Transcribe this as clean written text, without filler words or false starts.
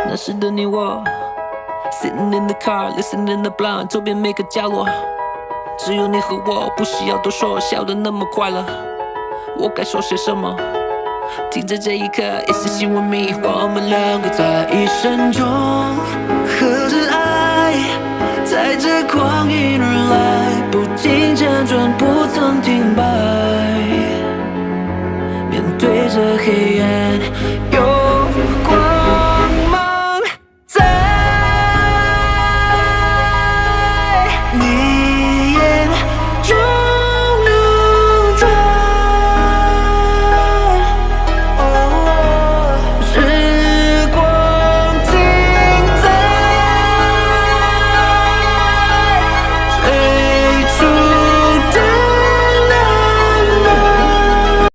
那时的你我 ，sitting in the car, listening the blind， 周边每个角落，只有你和我，不需要多说，笑得那么快乐。我该说些什么？听着这一刻，一丝希望迷惑我们两个在一生中，和着爱，在这光阴而来，不停辗转，不曾停摆。面对着黑暗。